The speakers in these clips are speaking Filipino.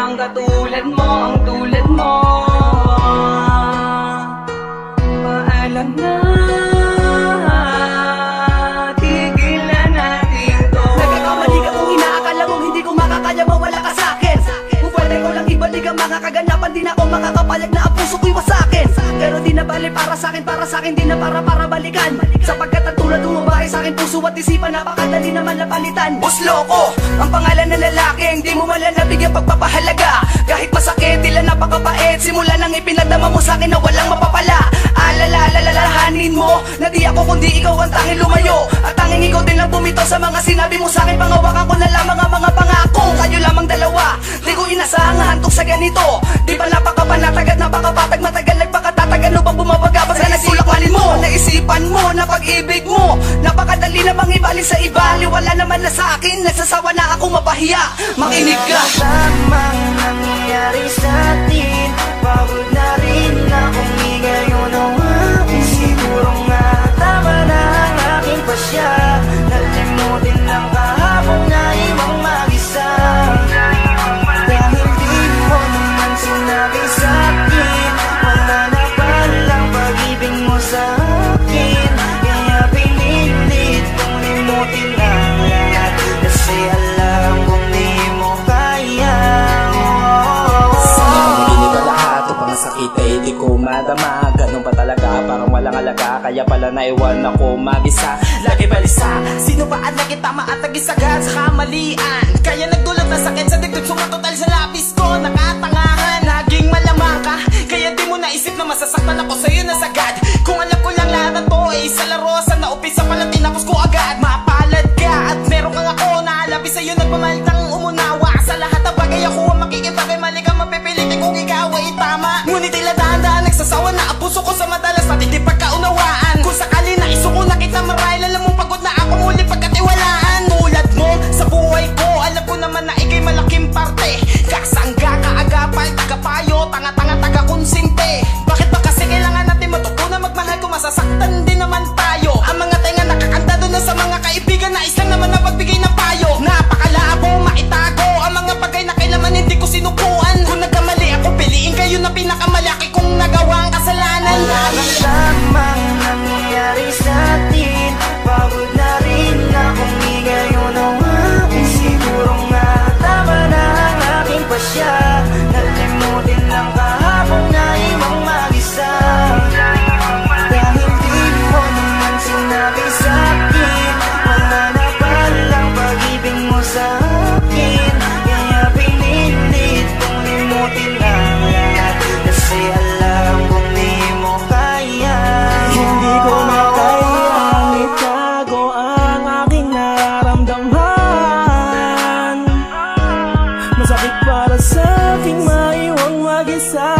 walang katulad mo, ang tulad mo. Paalam na, tigil na natin to. Nagkakamali ka kung inaakala mong hindi ko makakaya, mawala ka sa'kin. Kung pwede ko lang ibalik ang mga kaganapan, di na ako makakapayag na ang puso ko'y wasakin. Pero di na bali para sa'kin di na para balikan. Sapagkat ang tulad ng babae sa'kin, puso at isipan, napakadali naman na palitan. Busloko, ang pangalan ng lalaki, hindi mo malalabig ang pagpapahalaga. Kahit masakit, tila napakapait, simula nang ipinagdama mo sa'kin na walang mapapala. Alalahanin mo na di ako kundi ikaw ang tanging lumayo, at tanging ikaw din ang bumito sa mga sinabi mo sa'kin. Pangawakan ko na lamang ang mga pangako, kayo lamang dalawa, di ko inasahang hantok sa ganito. Di ba napakapanatag at napakapatag, matagal nagpakatatag, ano bang bumabaga pa sa naisipan mo? Naisipan mo na pag-ibig mo, napakadali namang ibalik sa iba. Wala naman na sa akin, nagsasawa na ako mapahiya. Makinig ka. Tamang nangyayari sa atin, pagod na rin akong igayon ang akin. Siguro nga tama na ang aking pasya, nalimutin lang kahapon na ibang mag-isa. Dahil di mo naman sinabi sa akin, wala na palang pag-ibig mo sa akin. Kaya pinilit kong limutin ang lahat, kasi alam kong di mo kaya. Hindi ka lahat, upang sakit ay di ko madama. Ganun ba talaga, parang walang alaga, kaya pala naiwan ako mag-isa. Lagi balisa, sino ba ang nagitama at nagisagad sa kamalian? Kaya nagdulot na sakit sa digdig, sumatotal sa labis ko, nakatangahan. Naging malamang ka, kaya di mo naisip na masasaktan ako sa'yo na sagad. Kung alam ko lang lahat ng to ay isa laro, sana upisa pala tinapos ko agad. Mapalad ka at meron kang ako na alabi sa'yo, nagmamalitang umunawa. Sa lahat ng bagay ako ang makikipagay, mali ka mapipilitin kung ikaw ay tama. Ngunit tila dahan-dahan nagsasawa na ang puso ko sa madalas pati di pagkaunawaan. Kung sakali na isuko na kita marahil, alam mong pagod na ako muli pagkatiwalaan. Tulad mo sa buhay ko, alam ko naman na ikay malaking parte. Kasangga, kaagapay, tagapayo, tanga-tanga, taga-konsinte. Bakit ba kasi kailangan natin matutunan magmahal kung masasaktan din naman tayo? Ang mga tenga nakakanta doon na sa mga kaibigan na isang naman na pagbigay ng payo. Napakalabo, maitago ang mga bagay na kailangan hindi ko sinukuan. Kung nagkamali ako, piliin kayo na pinakamalaki kong nagawang kasalanan. Tamang nangyayari sa atin, pagod na rin akong igayon ang akin. Siguro nga tama na ang aking pasya, nalimutin lang kahapon na ibang mag-isa. Dahil di mo naman sinabi sa akin, wala na palang pag-ibig mo sa akin. Kaya pinilit kong limutin ang lahat, kasi alam kong di mo kaya. Hindi ko na kayang itago ang aking nararamdaman. Masakit para sa aking maiwang mag-isa.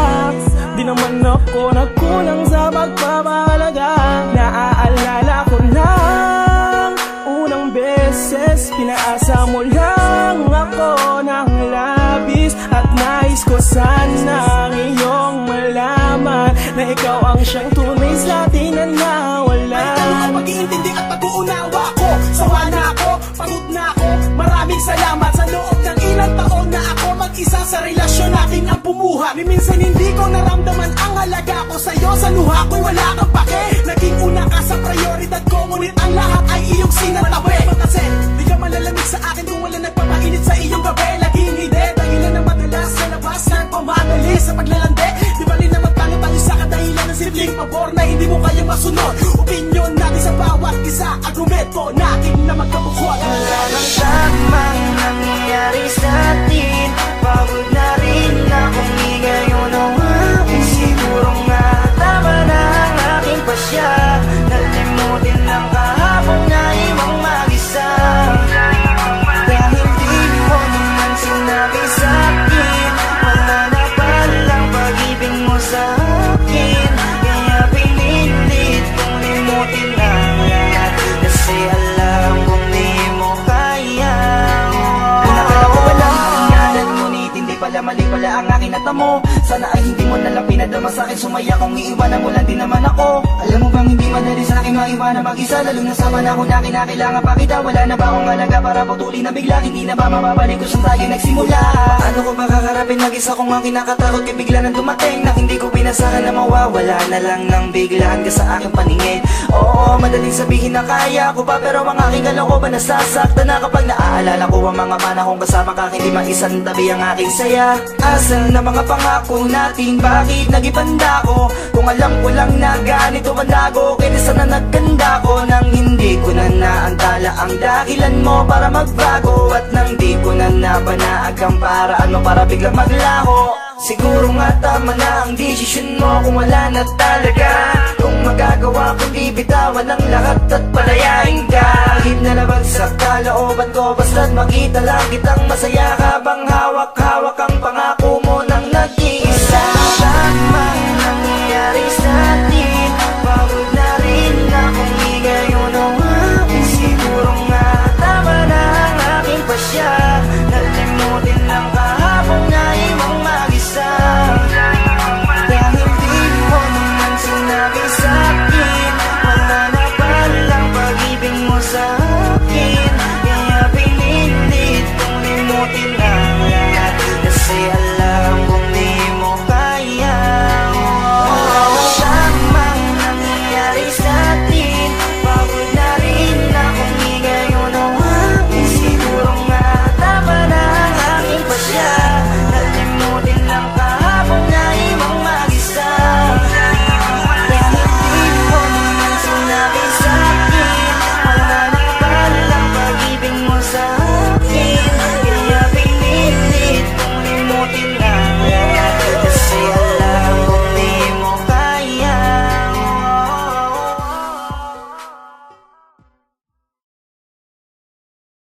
Di naman ako nagkulang sa pagpapahalaga. Naaalala ko lang unang beses, pinaasa mo lang ako ng labis. At nais ko sanang iyong malaman na ikaw ang siyang tunay sa atin na nawalan. Tanong ko pag-iintindi at pag-uunawa ko. Sawa na ako, pagod na ako. Maraming salamat sa loob ng ilang taon na ako mag-isa sa relasyon natin ang pumuha. Minsan hindi ko naramdaman ang halaga ko sa'yo. Sa luha ko'y wala kang pake. Naging una ka sa prioridad ko, ngunit ang lahat ay iyong sinatabi. Kasi di ka malalamig sa akin kung wala nagpapainit sa iyong gabi. Laging hindi, dahilan na madalas sa labas ng pamadali sa paglalande. Di bali na magtanong tayo sa kadahilan ng simpleng pabor na hindi mo kaya masunod. Opinyon natin sa bawat isa, argumento natin na magkabukhod. Wala nang tamang nangyayari sa atin, pagod na rin akong igayon ang akin. Siguro nga tama na ang aking pasya, nalimutin lang kahapon na ibang mag-isa. Dahil di mo naman sinabi sa akin, wala na palang pag-ibig mo sa akin. Kaya pinilit kong limutin ang lahat, kasi alam kong di mo kaya. Nakala ko wala ang pangalan, ngunit hindi pala mali pala ang aking natamo. Sana ay hindi mo nalang pinadama sa akin, sumaya kung iiwanan mo lang din naman ako. Alam mo bang hindi madali sa akin maiwanan mag-isa, lalong nasama na ako na kinakailangan pa kita. Wala na ba akong alaga para putuli na bigla? Hindi na ba mababalik kung saan tayo nagsimula? Ano ko makakarapin, mag-isa kong ang kinakatakot kay bigla nang dumating na hindi ko pinasahan na mawawala na lang nang biglaan ka sa aking paningin. Oo, madaling sabihin na kaya ko pa, pero ang aking kalokohan nasasaktan na kapag naaalala ko ang mga panahong kasama ka. Hindi maisan tabi ang aking saya. Asan na mga pangako natin? Bakit nagipanda ko? Kung alam ko lang na ganito mandago, kaya sana nagkanda ko nang hindi ko na naantala ang dahilan mo para magbago. At nang di ko na napanaag ang paraan mo para biglang maglaho. Siguro nga tama na ang desisyon mo kung wala na talaga. Kung magagawa kundi bitawan ang lahat at palayain ka. Kahit na nabagsak kalooban ko, basta't makita lang kitang masaya habang hawak